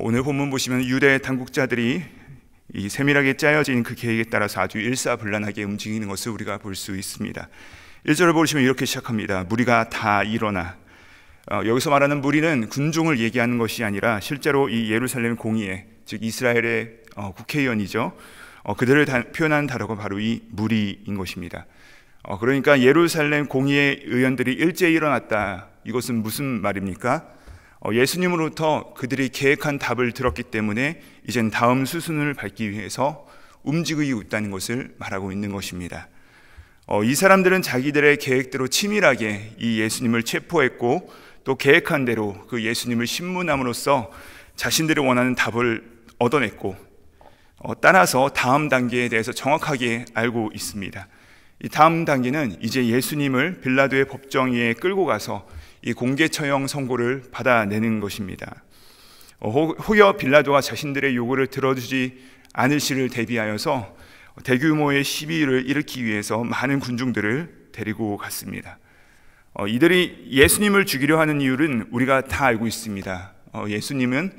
오늘 본문 보시면 유대 당국자들이 이 세밀하게 짜여진 그 계획에 따라서 아주 일사불란하게 움직이는 것을 우리가 볼 수 있습니다. 1절을 보시면 이렇게 시작합니다. 무리가 다 일어나. 여기서 말하는 무리는 군중을 얘기하는 것이 아니라 실제로 이 예루살렘 공의회, 즉 이스라엘의 국회의원이죠. 그들을 표현하는 단어가 바로 이 무리인 것입니다. 그러니까 예루살렘 공의회 의원들이 일제히 일어났다. 이것은 무슨 말입니까? 예수님으로부터 그들이 계획한 답을 들었기 때문에 이젠 다음 수순을 밟기 위해서 움직이고 있다는 것을 말하고 있는 것입니다. 이 사람들은 자기들의 계획대로 치밀하게 이 예수님을 체포했고 또 계획한 대로 그 예수님을 신문함으로써 자신들이 원하는 답을 얻어냈고 따라서 다음 단계에 대해서 정확하게 알고 있습니다. 이 다음 단계는 이제 예수님을 빌라도의 법정위에 끌고 가서 이 공개 처형 선고를 받아내는 것입니다. 혹여 빌라도가 자신들의 요구를 들어주지 않을 시를 대비하여서 대규모의 시위를 일으키기 위해서 많은 군중들을 데리고 갔습니다. 이들이 예수님을 죽이려 하는 이유는 우리가 다 알고 있습니다. 예수님은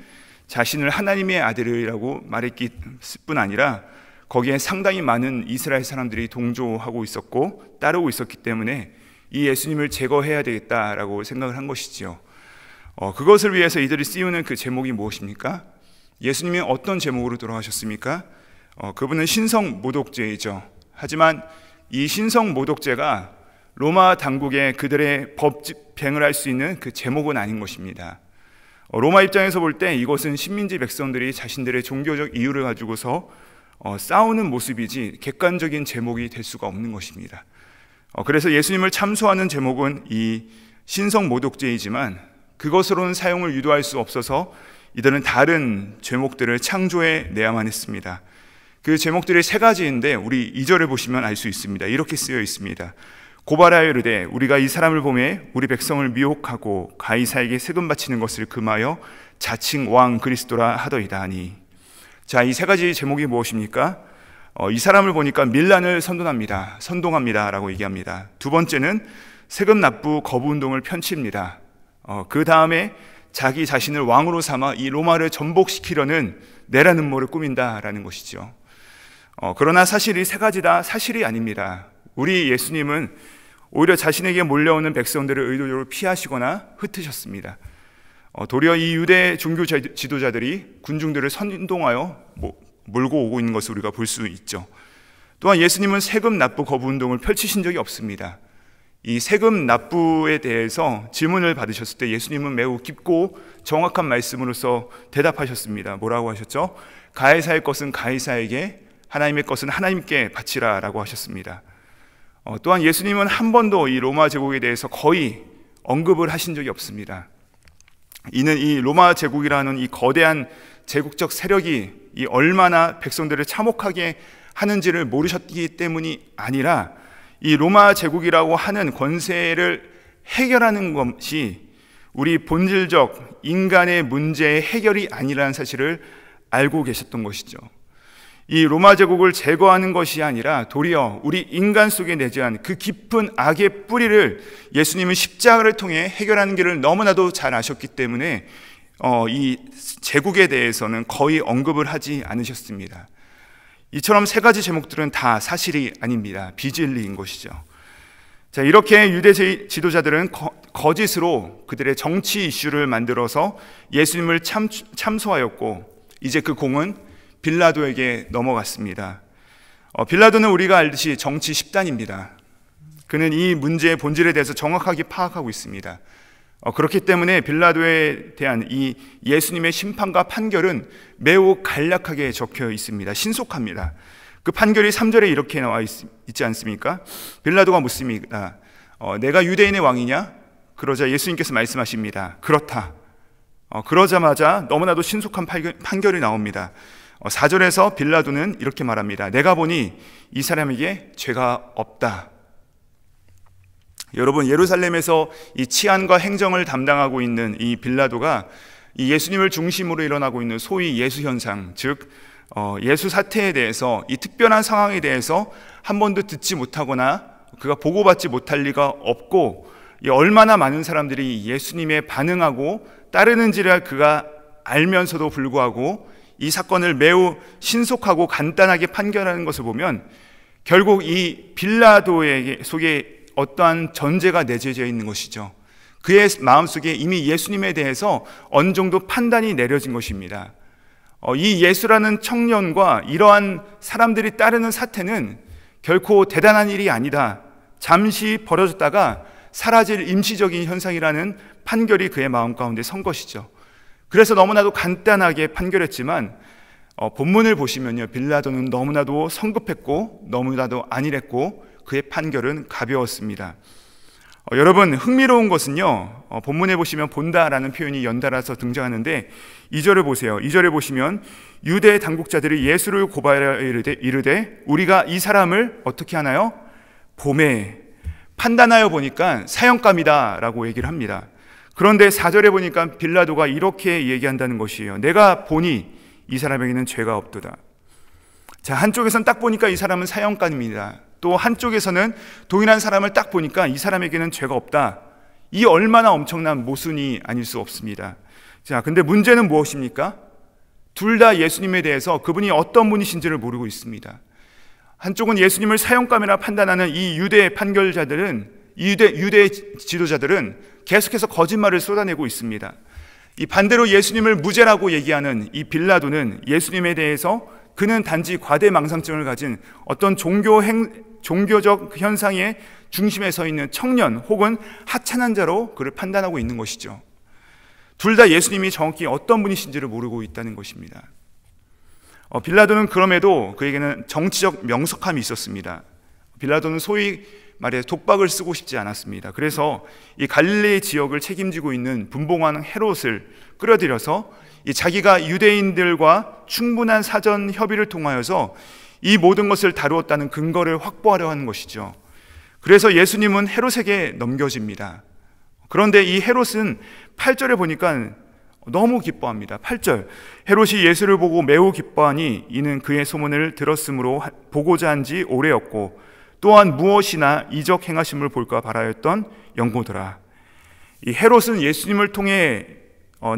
자신을 하나님의 아들이라고 말했을 뿐 아니라 거기에 상당히 많은 이스라엘 사람들이 동조하고 있었고 따르고 있었기 때문에 이 예수님을 제거해야 되겠다라고 생각을 한 것이지요. 그것을 위해서 이들이 씌우는 그 제목이 무엇입니까? 예수님이 어떤 제목으로 돌아가셨습니까? 그분은 신성모독죄이죠. 하지만 이 신성모독죄가 로마 당국에 그들의 법 집행을 할 수 있는 그 제목은 아닌 것입니다. 로마 입장에서 볼 때 이것은 식민지 백성들이 자신들의 종교적 이유를 가지고서 싸우는 모습이지 객관적인 제목이 될 수가 없는 것입니다. 그래서 예수님을 참소하는 제목은 이 신성모독죄이지만 그것으로는 사용을 유도할 수 없어서 이들은 다른 제목들을 창조해 내야만 했습니다. 그 제목들이 세 가지인데 우리 2절을 보시면 알 수 있습니다. 이렇게 쓰여 있습니다. 고발하여 이르되 우리가 이 사람을 보매 우리 백성을 미혹하고 가이사에게 세금 바치는 것을 금하여 자칭 왕 그리스도라 하더이다 하니. 자, 이 세 가지 제목이 무엇입니까? 이 사람을 보니까 밀란을 선동합니다 라고 얘기합니다. 두 번째는 세금 납부 거부 운동을 펼칩니다. 그 다음에 자기 자신을 왕으로 삼아 이 로마를 전복시키려는 내란 음모를 꾸민다라는 것이죠. 그러나 사실 이 세 가지 다 사실이 아닙니다. 우리 예수님은 오히려 자신에게 몰려오는 백성들을 의도적으로 피하시거나 흩으셨습니다. 도리어 이 유대 종교 지도자들이 군중들을 선동하여 몰고 오고 있는 것을 우리가 볼 수 있죠. 또한 예수님은 세금 납부 거부 운동을 펼치신 적이 없습니다. 이 세금 납부에 대해서 질문을 받으셨을 때 예수님은 매우 깊고 정확한 말씀으로서 대답하셨습니다. 뭐라고 하셨죠? 가이사의 것은 가이사에게, 하나님의 것은 하나님께 바치라 라고 하셨습니다. 또한 예수님은 한 번도 이 로마 제국에 대해서 거의 언급을 하신 적이 없습니다. 이는 이 로마 제국이라는 이 거대한 제국적 세력이 이 얼마나 백성들을 참혹하게 하는지를 모르셨기 때문이 아니라 이 로마 제국이라고 하는 권세를 해결하는 것이 우리 본질적 인간의 문제의 해결이 아니라는 사실을 알고 계셨던 것이죠. 이 로마 제국을 제거하는 것이 아니라 도리어 우리 인간 속에 내재한 그 깊은 악의 뿌리를 예수님은 십자가를 통해 해결하는 길을 너무나도 잘 아셨기 때문에 이 제국에 대해서는 거의 언급을 하지 않으셨습니다. 이처럼 세 가지 제목들은 다 사실이 아닙니다. 비진리인 것이죠. 자, 이렇게 유대 지도자들은 거짓으로 그들의 정치 이슈를 만들어서 예수님을 참소하였고 이제 그 공은 빌라도에게 넘어갔습니다. 빌라도는 우리가 알듯이 정치 10단입니다. 그는 이 문제의 본질에 대해서 정확하게 파악하고 있습니다. 그렇기 때문에 빌라도에 대한 이 예수님의 심판과 판결은 매우 간략하게 적혀 있습니다. 신속합니다. 그 판결이 3절에 이렇게 나와 있지 않습니까? 빌라도가 묻습니다. 내가 유대인의 왕이냐? 그러자 예수님께서 말씀하십니다. 그렇다. 그러자마자 너무나도 신속한 판결이 나옵니다. 4절에서 빌라도는 이렇게 말합니다. 내가 보니 이 사람에게 죄가 없다. 여러분, 예루살렘에서 이 치안과 행정을 담당하고 있는 이 빌라도가 이 예수님을 중심으로 일어나고 있는 소위 예수 현상, 즉 예수 사태에 대해서, 이 특별한 상황에 대해서 한 번도 듣지 못하거나 그가 보고받지 못할 리가 없고, 얼마나 많은 사람들이 예수님에 반응하고 따르는지를 그가 알면서도 불구하고 이 사건을 매우 신속하고 간단하게 판결하는 것을 보면 결국 이 빌라도의 속에 어떠한 전제가 내재되어 있는 것이죠. 그의 마음속에 이미 예수님에 대해서 어느 정도 판단이 내려진 것입니다. 이 예수라는 청년과 이러한 사람들이 따르는 사태는 결코 대단한 일이 아니다, 잠시 벌어졌다가 사라질 임시적인 현상이라는 판결이 그의 마음 가운데 선 것이죠. 그래서 너무나도 간단하게 판결했지만 본문을 보시면요, 빌라도는 너무나도 성급했고 너무나도 안일했고 그의 판결은 가벼웠습니다. 여러분, 흥미로운 것은요, 본문에 보시면 본다라는 표현이 연달아서 등장하는데 2절을 보세요. 2절에 보시면 유대 당국자들이 예수를 고발하여 이르되 우리가 이 사람을 어떻게 하나요? 봄에 판단하여 보니까 사형감이다 라고 얘기를 합니다. 그런데 4절에 보니까 빌라도가 이렇게 얘기한다는 것이에요. 내가 보니 이 사람에게는 죄가 없도다. 자, 한쪽에서는 딱 보니까 이 사람은 사형감입니다. 또 한쪽에서는 동일한 사람을 딱 보니까 이 사람에게는 죄가 없다. 이 얼마나 엄청난 모순이 아닐 수 없습니다. 자, 근데 문제는 무엇입니까? 둘 다 예수님에 대해서 그분이 어떤 분이신지를 모르고 있습니다. 한쪽은 예수님을 사형감이라 판단하는 이 유대 판결자들은, 유대 지도자들은 계속해서 거짓말을 쏟아내고 있습니다. 이 반대로 예수님을 무죄라고 얘기하는 이 빌라도는 예수님에 대해서 그는 단지 과대망상증을 가진 어떤 종교적 현상의 중심에 서 있는 청년 혹은 하찮은 자로 그를 판단하고 있는 것이죠. 둘 다 예수님이 정확히 어떤 분이신지를 모르고 있다는 것입니다. 빌라도는 그럼에도 그에게는 정치적 명석함이 있었습니다. 빌라도는 소위 말해 독박을 쓰고 싶지 않았습니다. 그래서 이 갈릴리 지역을 책임지고 있는 분봉왕 헤롯을 끌어들여서 이 자기가 유대인들과 충분한 사전 협의를 통하여서 이 모든 것을 다루었다는 근거를 확보하려 하는 것이죠. 그래서 예수님은 헤롯에게 넘겨집니다. 그런데 이 헤롯은 8절에 보니까 너무 기뻐합니다. 8절, 헤롯이 예수를 보고 매우 기뻐하니 이는 그의 소문을 들었으므로 보고자 한 지 오래였고 또한 무엇이나 이적 행하심을 볼까 바라였던 영고더라. 이 헤롯은 예수님을 통해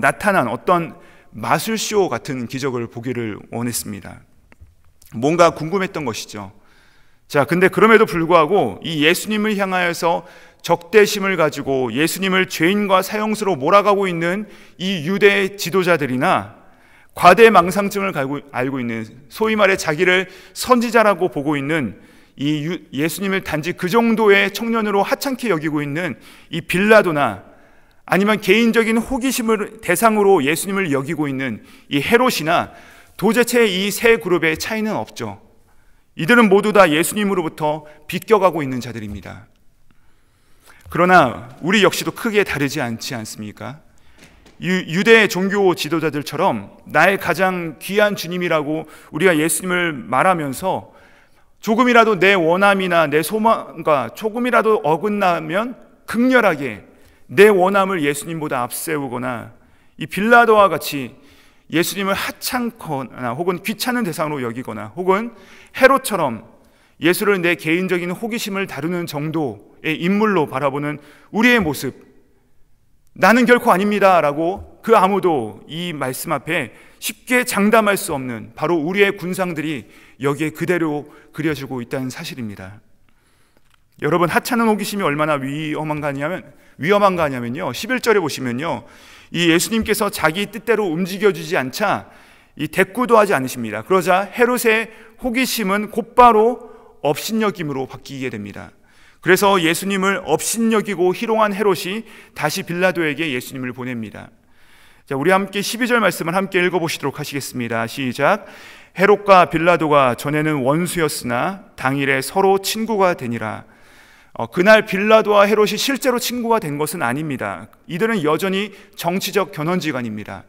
나타난 어떤 마술쇼 같은 기적을 보기를 원했습니다. 뭔가 궁금했던 것이죠. 자, 근데 그럼에도 불구하고 이 예수님을 향하여서 적대심을 가지고 예수님을 죄인과 사형수로 몰아가고 있는 이 유대 지도자들이나 과대망상증을 알고 있는, 소위 말해 자기를 선지자라고 보고 있는 이 예수님을 단지 그 정도의 청년으로 하찮게 여기고 있는 이 빌라도나 아니면 개인적인 호기심을 대상으로 예수님을 여기고 있는 이 헤롯이나 도대체 이 세 그룹의 차이는 없죠. 이들은 모두 다 예수님으로부터 비껴가고 있는 자들입니다. 그러나 우리 역시도 크게 다르지 않지 않습니까? 유대 종교 지도자들처럼 나의 가장 귀한 주님이라고 우리가 예수님을 말하면서 조금이라도 내 원함이나 내 소망과 조금이라도 어긋나면 극렬하게 내 원함을 예수님보다 앞세우거나 이 빌라도와 같이 예수님을 하찮거나 혹은 귀찮은 대상으로 여기거나 혹은 헤롯처럼 예수를 내 개인적인 호기심을 다루는 정도의 인물로 바라보는 우리의 모습, 나는 결코 아닙니다 라고 그 아무도 이 말씀 앞에 쉽게 장담할 수 없는 바로 우리의 군상들이 여기에 그대로 그려지고 있다는 사실입니다. 여러분, 하찮은 호기심이 얼마나 위험한가 하냐면요, 11절에 보시면요, 이 예수님께서 자기 뜻대로 움직여주지 않자 이 대꾸도 하지 않으십니다. 그러자 헤롯의 호기심은 곧바로 업신여김으로 바뀌게 됩니다. 그래서 예수님을 업신여기고 희롱한 헤롯이 다시 빌라도에게 예수님을 보냅니다. 자, 우리 함께 12절 말씀을 함께 읽어보시도록 하시겠습니다. 시작. 헤롯과 빌라도가 전에는 원수였으나 당일에 서로 친구가 되니라. 그날 빌라도와 헤롯이 실제로 친구가 된 것은 아닙니다. 이들은 여전히 정치적 견원지간입니다.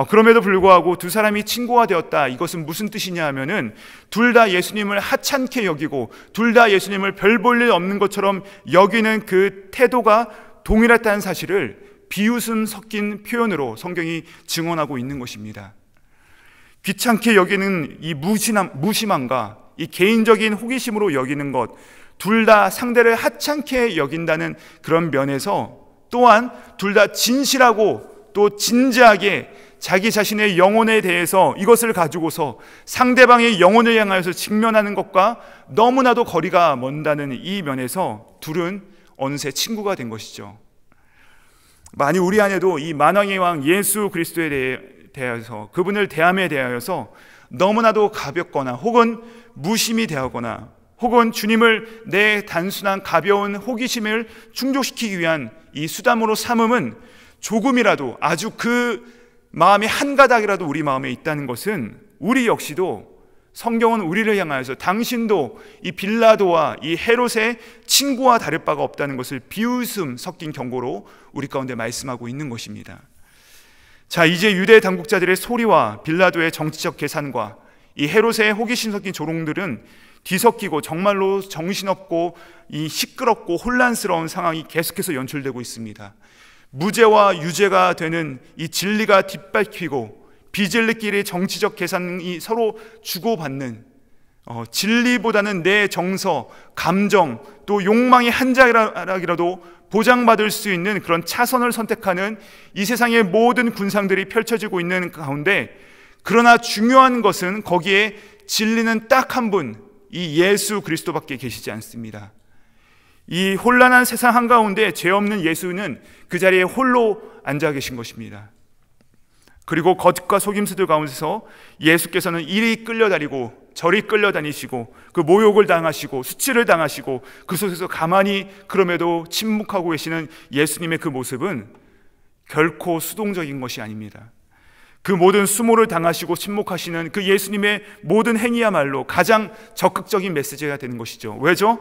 그럼에도 불구하고 두 사람이 친구가 되었다. 이것은 무슨 뜻이냐 하면은 둘 다 예수님을 하찮게 여기고 둘 다 예수님을 별 볼 일 없는 것처럼 여기는 그 태도가 동일했다는 사실을 비웃음 섞인 표현으로 성경이 증언하고 있는 것입니다. 귀찮게 여기는 이 무심함과 이 개인적인 호기심으로 여기는 것, 둘 다 상대를 하찮게 여긴다는 그런 면에서 또한 둘 다 진실하고 또 진지하게 자기 자신의 영혼에 대해서 이것을 가지고서 상대방의 영혼을 향하여서 직면하는 것과 너무나도 거리가 먼다는 이 면에서 둘은 어느새 친구가 된 것이죠. 만일 우리 안에도 이 만왕의 왕 예수 그리스도에 대해서, 그분을 대함에 대하여서 너무나도 가볍거나 혹은 무심히 대하거나 혹은 주님을 내 단순한 가벼운 호기심을 충족시키기 위한 이 수단으로 삼음은 조금이라도, 아주 그 마음의 한 가닥이라도 우리 마음에 있다는 것은 우리 역시도 성경은 우리를 향하여서 당신도 이 빌라도와 이 헤롯의 친구와 다를 바가 없다는 것을 비웃음 섞인 경고로 우리 가운데 말씀하고 있는 것입니다. 자, 이제 유대 당국자들의 소리와 빌라도의 정치적 계산과 이 헤롯의 호기심 섞인 조롱들은 뒤섞이고 정말로 정신없고 이 시끄럽고 혼란스러운 상황이 계속해서 연출되고 있습니다. 무죄와 유죄가 되는 이 진리가 뒷밟히고 비진리끼리 정치적 계산이 서로 주고받는, 진리보다는 내 정서, 감정, 또 욕망의 한 자락이라도 보장받을 수 있는 그런 차선을 선택하는 이 세상의 모든 군상들이 펼쳐지고 있는 가운데, 그러나 중요한 것은 거기에 진리는 딱 한 분, 이 예수 그리스도밖에 계시지 않습니다. 이 혼란한 세상 한가운데 죄 없는 예수는 그 자리에 홀로 앉아 계신 것입니다. 그리고 거짓과 속임수들 가운데서 예수께서는 이리 끌려다니고 저리 끌려다니시고 그 모욕을 당하시고 수치를 당하시고 그 속에서 가만히 그럼에도 침묵하고 계시는 예수님의 그 모습은 결코 수동적인 것이 아닙니다. 그 모든 수모를 당하시고 침묵하시는 그 예수님의 모든 행위야말로 가장 적극적인 메시지가 되는 것이죠. 왜죠?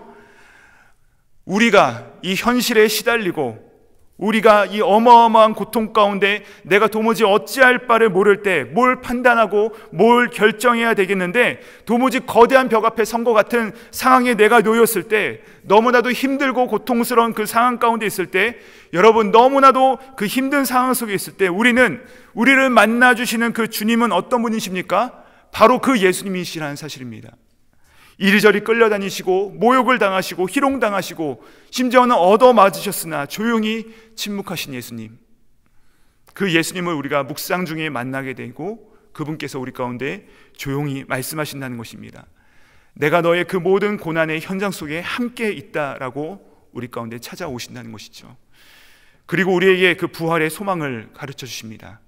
우리가 이 현실에 시달리고 우리가 이 어마어마한 고통 가운데 내가 도무지 어찌할 바를 모를 때 뭘 판단하고 뭘 결정해야 되겠는데 도무지 거대한 벽 앞에 선 것 같은 상황에 내가 놓였을 때, 너무나도 힘들고 고통스러운 그 상황 가운데 있을 때, 여러분 너무나도 그 힘든 상황 속에 있을 때 우리를 만나주시는 그 주님은 어떤 분이십니까? 바로 그 예수님이시라는 사실입니다. 이리저리 끌려다니시고 모욕을 당하시고 희롱당하시고 심지어는 얻어맞으셨으나 조용히 침묵하신 예수님, 그 예수님을 우리가 묵상 중에 만나게 되고 그분께서 우리 가운데 조용히 말씀하신다는 것입니다. 내가 너의 그 모든 고난의 현장 속에 함께 있다라고 우리 가운데 찾아오신다는 것이죠. 그리고 우리에게 그 부활의 소망을 가르쳐 주십니다.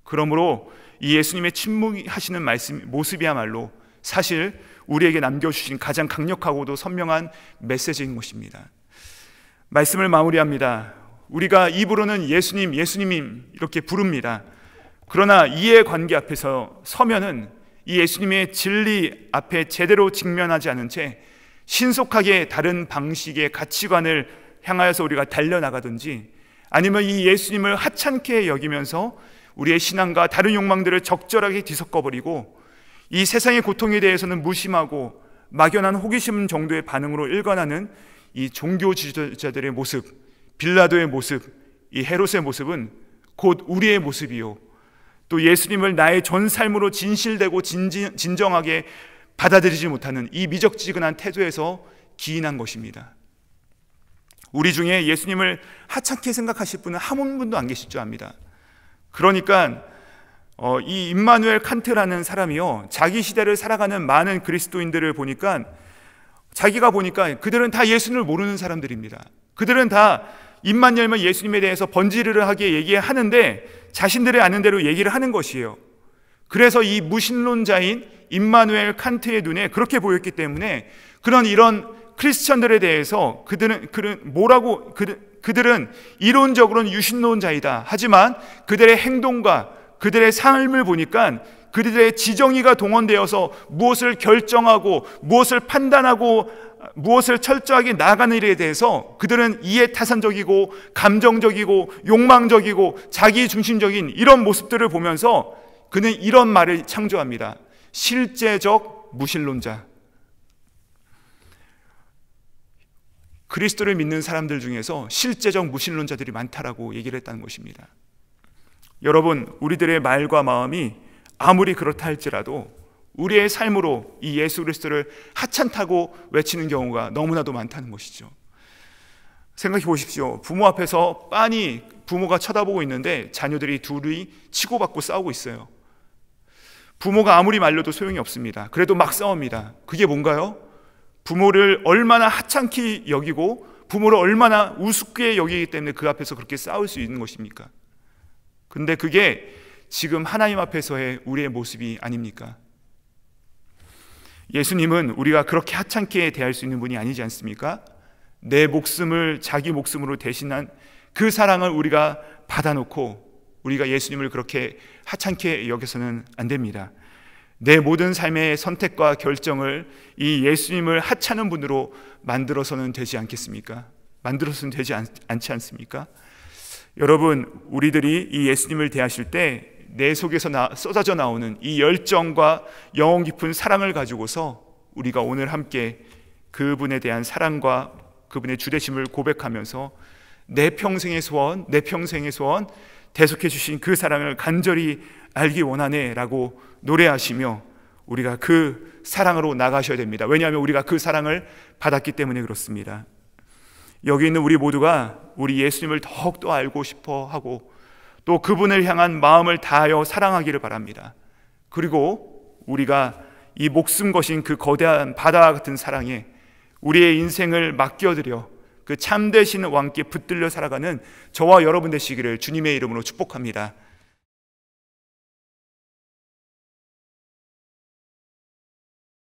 그러므로 이 예수님의 침묵하시는 모습이야말로 사실 우리에게 남겨주신 가장 강력하고도 선명한 메시지인 것입니다. 말씀을 마무리합니다. 우리가 입으로는 예수님, 예수님 이렇게 부릅니다. 그러나 이해 관계 앞에서 서면은 이 예수님의 진리 앞에 제대로 직면하지 않은 채 신속하게 다른 방식의 가치관을 향하여서 우리가 달려나가든지, 아니면 이 예수님을 하찮게 여기면서 우리의 신앙과 다른 욕망들을 적절하게 뒤섞어버리고 이 세상의 고통에 대해서는 무심하고 막연한 호기심 정도의 반응으로 일관하는 이 종교 지도자들의 모습, 빌라도의 모습, 이 헤롯의 모습은 곧 우리의 모습이요, 또 예수님을 나의 전 삶으로 진실되고 진정하게 받아들이지 못하는 이 미적지근한 태도에서 기인한 것입니다. 우리 중에 예수님을 하찮게 생각하실 분은 한 분도 안 계실 줄 압니다. 그러니까 이 임마누엘 칸트라는 사람이요, 자기 시대를 살아가는 많은 그리스도인들을 보니까 자기가 보니까 그들은 다 예수님을 모르는 사람들입니다. 그들은 다 입만 열면 예수님에 대해서 번지르르하게 얘기하는데 자신들의 아는 대로 얘기를 하는 것이에요. 그래서 이 무신론자인 임마누엘 칸트의 눈에 그렇게 보였기 때문에 이런 크리스천들에 대해서 그들은 이론적으로는 유신론자이다. 하지만 그들의 행동과 그들의 삶을 보니까 그들의 지정의가 동원되어서 무엇을 결정하고 무엇을 판단하고 무엇을 철저하게 나아가는 일에 대해서 그들은 이해타산적이고 감정적이고 욕망적이고 자기중심적인 이런 모습들을 보면서 그는 이런 말을 창조합니다. 실제적 무신론자. 그리스도를 믿는 사람들 중에서 실제적 무신론자들이 많다라고 얘기를 했다는 것입니다. 여러분, 우리들의 말과 마음이 아무리 그렇다 할지라도 우리의 삶으로 이 예수 그리스도를 하찮다고 외치는 경우가 너무나도 많다는 것이죠. 생각해 보십시오. 부모 앞에서 빤히 부모가 쳐다보고 있는데 자녀들이 둘이 치고받고 싸우고 있어요. 부모가 아무리 말려도 소용이 없습니다. 그래도 막 싸웁니다. 그게 뭔가요? 부모를 얼마나 하찮게 여기고 부모를 얼마나 우습게 여기기 때문에 그 앞에서 그렇게 싸울 수 있는 것입니까? 근데 그게 지금 하나님 앞에서의 우리의 모습이 아닙니까? 예수님은 우리가 그렇게 하찮게 대할 수 있는 분이 아니지 않습니까? 내 목숨을 자기 목숨으로 대신한 그 사랑을 우리가 받아놓고 우리가 예수님을 그렇게 하찮게 여겨서는 안 됩니다. 내 모든 삶의 선택과 결정을 이 예수님을 하찮은 분으로 만들어서는 되지 않겠습니까? 만들어서는 되지 않지 않습니까? 여러분, 우리들이 이 예수님을 대하실 때 내 속에서 쏟아져 나오는 이 열정과 영혼 깊은 사랑을 가지고서 우리가 오늘 함께 그분에 대한 사랑과 그분의 주되심을 고백하면서 내 평생의 소원 대속해 주신 그 사랑을 간절히 알기 원하네 라고 노래하시며 우리가 그 사랑으로 나가셔야 됩니다. 왜냐하면 우리가 그 사랑을 받았기 때문에 그렇습니다. 여기 있는 우리 모두가 우리 예수님을 더욱더 알고 싶어 하고 또 그분을 향한 마음을 다하여 사랑하기를 바랍니다. 그리고 우리가 이 목숨 거신 그 거대한 바다 같은 사랑에 우리의 인생을 맡겨드려 그 참되신 왕께 붙들려 살아가는 저와 여러분 되시기를 주님의 이름으로 축복합니다.